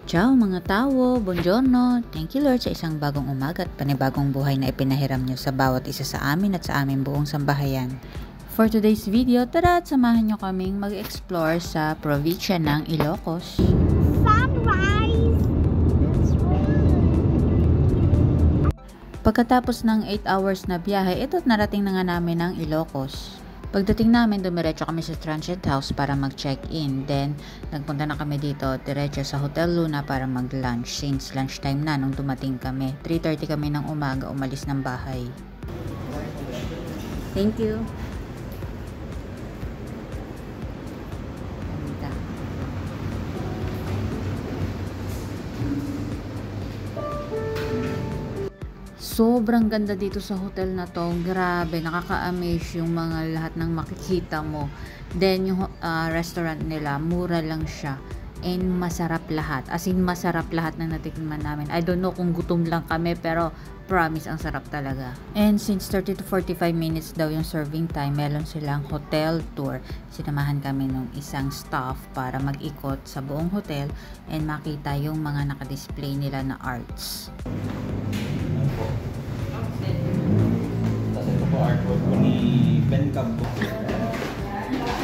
Ciao mga tao, buongiorno. Thank you Lord sa isang bagong umaga at panibagong buhay na ipinahiram nyo sa bawat isa sa amin at sa aming buong sambahayan. For today's video, tara at samahan nyo kaming mag-explore sa probinsya ng Ilocos. Sunrise! That's right! Pagkatapos ng 8 hours na biyahe, ito't narating na nga namin ang Ilocos. Pagdating namin, dumiretso kami sa transient house para mag-check-in. Then, nagpunta na kami dito, diretso sa Hotel Luna para mag-lunch. Since lunchtime na nung dumating kami. 3:30 kami ng umaga umalis ng bahay. Thank you. Sobrang ganda dito sa hotel na to. Grabe, nakaka-amaze yung mga lahat ng makikita mo. Then yung restaurant nila, mura lang siya. And masarap lahat. As in, masarap lahat na natikman namin. I don't know kung gutom lang kami, pero promise, ang sarap talaga. And since 30 to 45 minutes daw yung serving time, meron silang hotel tour. Sinamahan kami ng isang staff para mag-ikot sa buong hotel and makita yung mga nakadisplay nila na arts. Tapos ito po artwork po ni Ben Campo.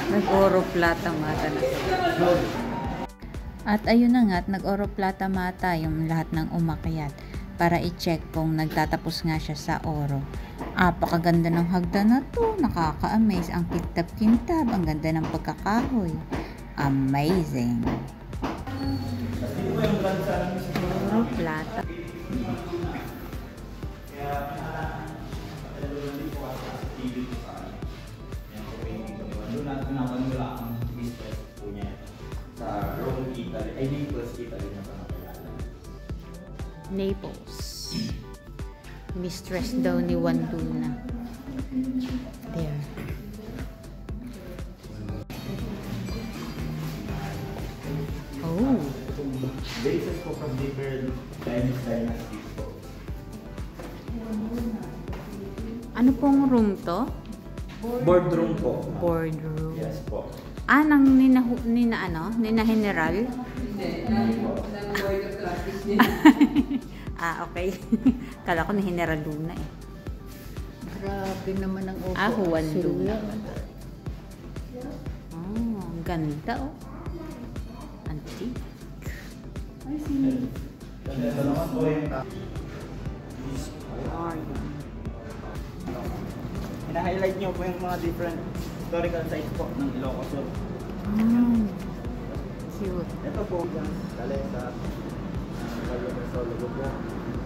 Nag-oro plata mata na. At ayun na nga, nag-oro plata mata yung lahat ng umakyat para i-check kung nagtatapos nga siya sa oro. Apakaganda ng hagdan na to, nakaka-amaze, ang kintab-kintab, ang ganda ng pagkakahoy. Amazing. Oro plata. Sa Rome, Italy. Ay, Naples, Italy na pangalan. Naples. Mistress daw ni Juan Luna. There. Oh. Bases po from different Chinese dynasties po. Ano pong room to? Boardroom po. Boardroom. Yes po. Nang nina General? Okay. Kala ko ni General Luna eh. Grabe naman ang Juan Luna. Oh, ang ganda oh. Antique. Ito naman po yung hina-highlight nyo po yung mga different historical sites po ng Ilocos. Cute. Ito po yung Caleta, Solo po,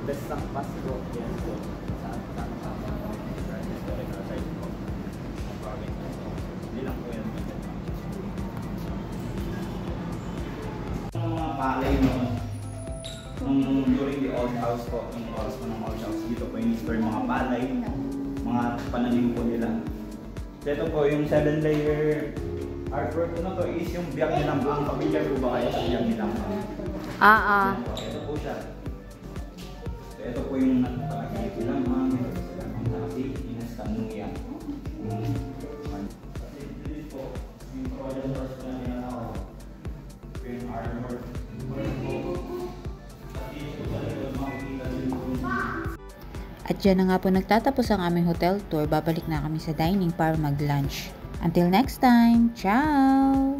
Besang Pasco, yan po, sa historical site po ng province. Hindi lang po yan. Yung mga palay noon, during the old house po, yung oras po ng old house, dito po yung store mga palay, mga pananim po nila. Ito po yung 7-layer artwork na to is yung biyak nilang ang pamilyar po ba kayo sa biyak nilang ito po siya. Ito po yung nakakit nilang ang nakakit inas kanungyan. Dito po yung Trojan horse na nila yung armor. At dyan na nga po nagtatapos ang aming hotel tour. Babalik na kami sa dining para mag-lunch. Until next time, ciao!